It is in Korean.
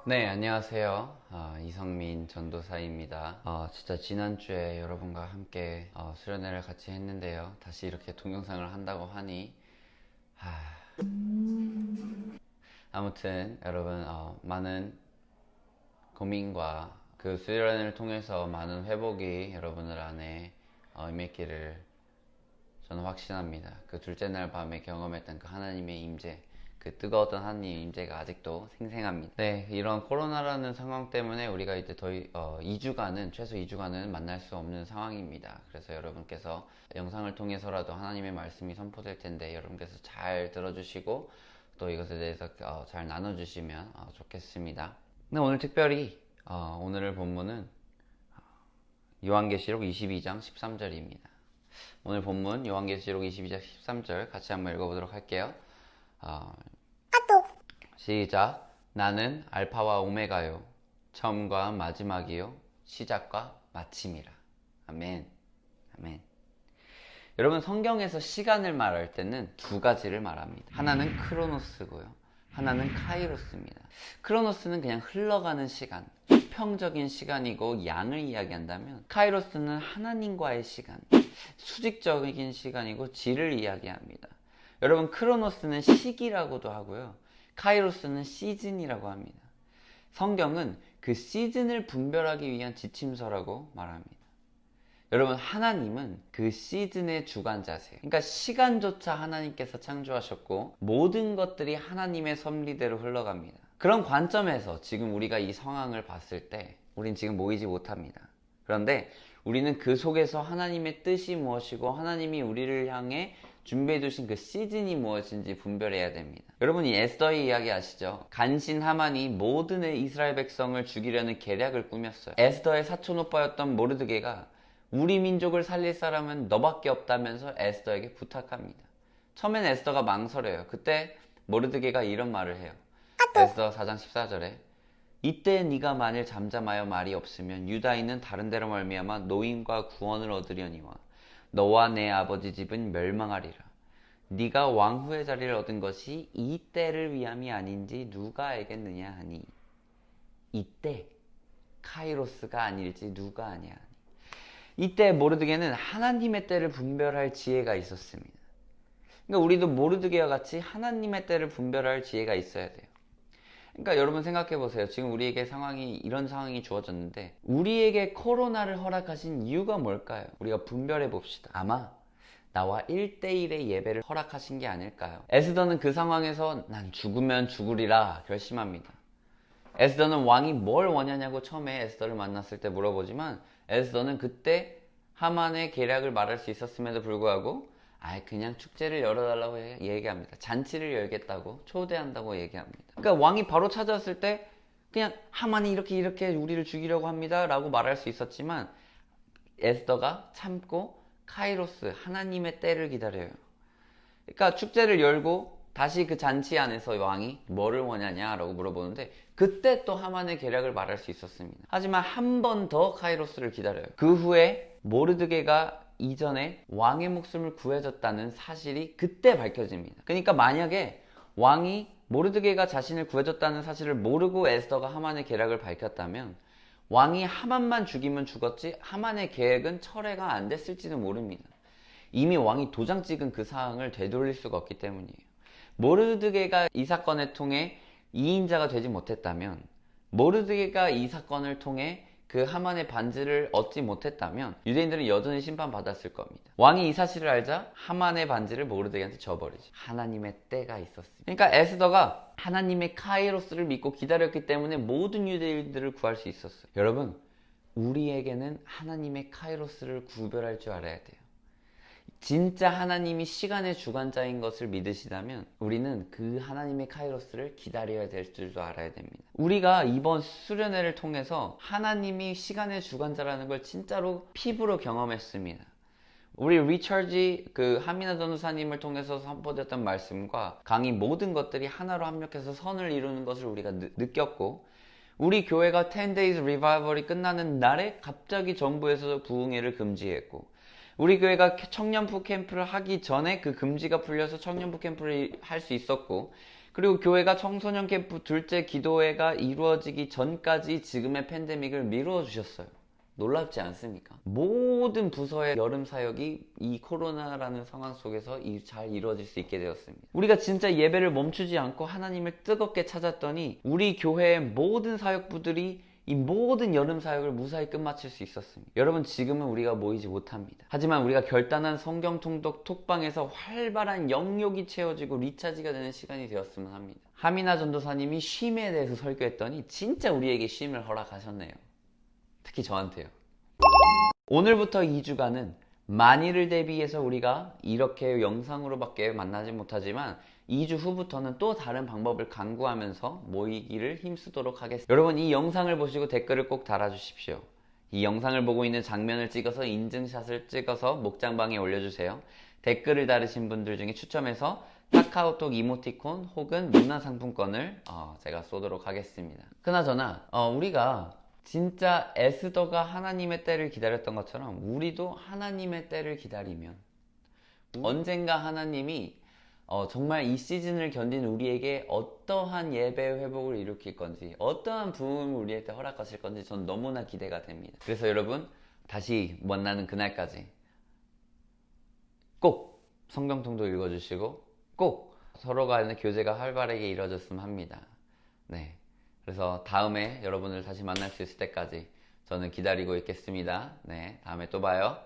네, 안녕하세요. 이성민 전도사입니다. 진짜 지난주에 여러분과 함께 수련회를 같이 했는데요. 다시 이렇게 동영상을 한다고 하니 하... 아무튼 여러분 많은 고민과 그 수련회를 통해서 많은 회복이 여러분들 안에 임했기를 저는 확신합니다. 그 둘째 날 밤에 경험했던 그 하나님의 임재, 그 뜨거웠던 하나님의 임재가 아직도 생생합니다. 네, 이런 코로나라는 상황 때문에 우리가 이제 최소 2주간은 만날 수 없는 상황입니다. 그래서 여러분께서 영상을 통해서라도 하나님의 말씀이 선포될 텐데 여러분께서 잘 들어주시고 또 이것에 대해서 잘 나눠주시면 좋겠습니다. 네, 오늘 특별히 오늘 본문은 요한계시록 22장 13절입니다. 오늘 본문 요한계시록 22장 13절 같이 한번 읽어보도록 할게요. 시작. 나는 알파와 오메가요, 처음과 마지막이요, 시작과 마침이라. 아멘. 아멘. 여러분, 성경에서 시간을 말할 때는 두 가지를 말합니다. 하나는 크로노스고요, 하나는 카이로스입니다. 크로노스는 그냥 흘러가는 시간, 수평적인 시간이고, 양을 이야기한다면 카이로스는 하나님과의 시간, 수직적인 시간이고 질을 이야기합니다. 여러분, 크로노스는 시기라고도 하고요, 카이로스는 시즌이라고 합니다. 성경은 그 시즌을 분별하기 위한 지침서라고 말합니다. 여러분, 하나님은 그 시즌의 주관자세요. 그러니까 시간조차 하나님께서 창조하셨고 모든 것들이 하나님의 섭리대로 흘러갑니다. 그런 관점에서 지금 우리가 이 상황을 봤을 때 우린 지금 모이지 못합니다. 그런데 우리는 그 속에서 하나님의 뜻이 무엇이고 하나님이 우리를 향해 준비해 두신 그 시즌이 무엇인지 분별해야 됩니다. 여러분, 이 에스더의 이야기 아시죠? 간신 하만이 모든 이스라엘 백성을 죽이려는 계략을 꾸몄어요. 에스더의 사촌 오빠였던 모르드게가 우리 민족을 살릴 사람은 너밖에 없다면서 에스더에게 부탁합니다. 처음엔 에스더가 망설여요. 그때 모르드게가 이런 말을 해요. 에스더 4장 14절에 이때 네가 만일 잠잠하여 말이 없으면 유다인은 다른 데로 말미암아 노임과 구원을 얻으려니와 너와 내 아버지 집은 멸망하리라. 네가 왕후의 자리를 얻은 것이 이 때를 위함이 아닌지 누가 알겠느냐 하니. 이때 카이로스가 아닐지 누가 아냐 하니. 이때 모르드게는 하나님의 때를 분별할 지혜가 있었습니다. 그러니까 우리도 모르드게와 같이 하나님의 때를 분별할 지혜가 있어야 돼요. 그러니까 여러분 생각해 보세요. 지금 우리에게 이런 상황이 주어졌는데 우리에게 코로나를 허락하신 이유가 뭘까요? 우리가 분별해 봅시다. 아마 나와 1대1의 예배를 허락하신 게 아닐까요? 에스더는 그 상황에서 난 죽으면 죽으리라 결심합니다. 에스더는 왕이 뭘 원하냐고 처음에 에스더를 만났을 때 물어보지만 에스더는 그때 하만의 계략을 말할 수 있었음에도 불구하고 그냥 축제를 열어달라고 얘기합니다. 잔치를 열겠다고, 초대한다고 얘기합니다. 그러니까 왕이 바로 찾아왔을 때 그냥 하만이 이렇게 우리를 죽이려고 합니다 라고 말할 수 있었지만 에스더가 참고 카이로스, 하나님의 때를 기다려요. 그러니까 축제를 열고 다시 그 잔치 안에서 왕이 뭐를 원하냐라고 물어보는데 그때 또 하만의 계략을 말할 수 있었습니다. 하지만 한 번 더 카이로스를 기다려요. 그 후에 모르드게가 이전에 왕의 목숨을 구해줬다는 사실이 그때 밝혀집니다. 그러니까 만약에 왕이 모르드게가 자신을 구해줬다는 사실을 모르고 에스더가 하만의 계략을 밝혔다면 왕이 하만만 죽이면 죽었지 하만의 계획은 철회가 안 됐을지도 모릅니다. 이미 왕이 도장 찍은 그 사항을 되돌릴 수가 없기 때문이에요. 모르드게가 이 사건을 통해 이인자가 되지 못했다면, 모르드게가 이 사건을 통해 그 하만의 반지를 얻지 못했다면 유대인들은 여전히 심판받았을 겁니다. 왕이 이 사실을 알자 하만의 반지를 모르드게한테 줘버리죠. 하나님의 때가 있었습니다. 그러니까 에스더가 하나님의 카이로스를 믿고 기다렸기 때문에 모든 유대인들을 구할 수 있었어요. 여러분, 우리에게는 하나님의 카이로스를 구별할 줄 알아야 돼요. 진짜 하나님이 시간의 주관자인 것을 믿으시다면 우리는 그 하나님의 카이로스를 기다려야 될 줄도 알아야 됩니다. 우리가 이번 수련회를 통해서 하나님이 시간의 주관자라는 걸 진짜로 피부로 경험했습니다. 우리 리처지 하미나 전도사님을 통해서 선포됐던 말씀과 강의 모든 것들이 하나로 합력해서 선을 이루는 것을 우리가 느꼈고, 우리 교회가 10days revival이 끝나는 날에 갑자기 정부에서 부흥회를 금지했고, 우리 교회가 청년부 캠프를 하기 전에 그 금지가 풀려서 청년부 캠프를 할 수 있었고, 그리고 교회가 청소년 캠프 둘째 기도회가 이루어지기 전까지 지금의 팬데믹을 미루어 주셨어요. 놀랍지 않습니까? 모든 부서의 여름 사역이 이 코로나라는 상황 속에서 잘 이루어질 수 있게 되었습니다. 우리가 진짜 예배를 멈추지 않고 하나님을 뜨겁게 찾았더니 우리 교회의 모든 사역부들이 이 모든 여름 사역을 무사히 끝마칠 수 있었습니다. 여러분, 지금은 우리가 모이지 못합니다. 하지만 우리가 결단한 성경 통독 톡방에서 활발한 영역이 채워지고 리차지가 되는 시간이 되었으면 합니다. 하미나 전도사님이 쉼에 대해서 설교했더니 진짜 우리에게 쉼을 허락하셨네요. 특히 저한테요. 오늘부터 2주간은 만일을 대비해서 우리가 이렇게 영상으로밖에 만나지 못하지만 2주 후부터는 또 다른 방법을 강구하면서 모이기를 힘쓰도록 하겠습니다. 여러분, 이 영상을 보시고 댓글을 꼭 달아주십시오. 이 영상을 보고 있는 장면을 찍어서 인증샷을 찍어서 목장방에 올려주세요. 댓글을 달으신 분들 중에 추첨해서 카카오톡 이모티콘 혹은 문화상품권을 제가 쏘도록 하겠습니다. 그나저나 우리가 진짜 에스더가 하나님의 때를 기다렸던 것처럼 우리도 하나님의 때를 기다리면 언젠가 하나님이 정말 이 시즌을 견딘 우리에게 어떠한 예배 회복을 일으킬 건지, 어떠한 부흥을 우리한테 허락하실 건지 전 너무나 기대가 됩니다. 그래서 여러분, 다시 만나는 그날까지 꼭 성경통도 읽어주시고 꼭 서로 간의 교제가 활발하게 이루어졌으면 합니다. 네. 그래서 다음에 여러분을 다시 만날 수 있을 때까지 저는 기다리고 있겠습니다. 네, 다음에 또 봐요.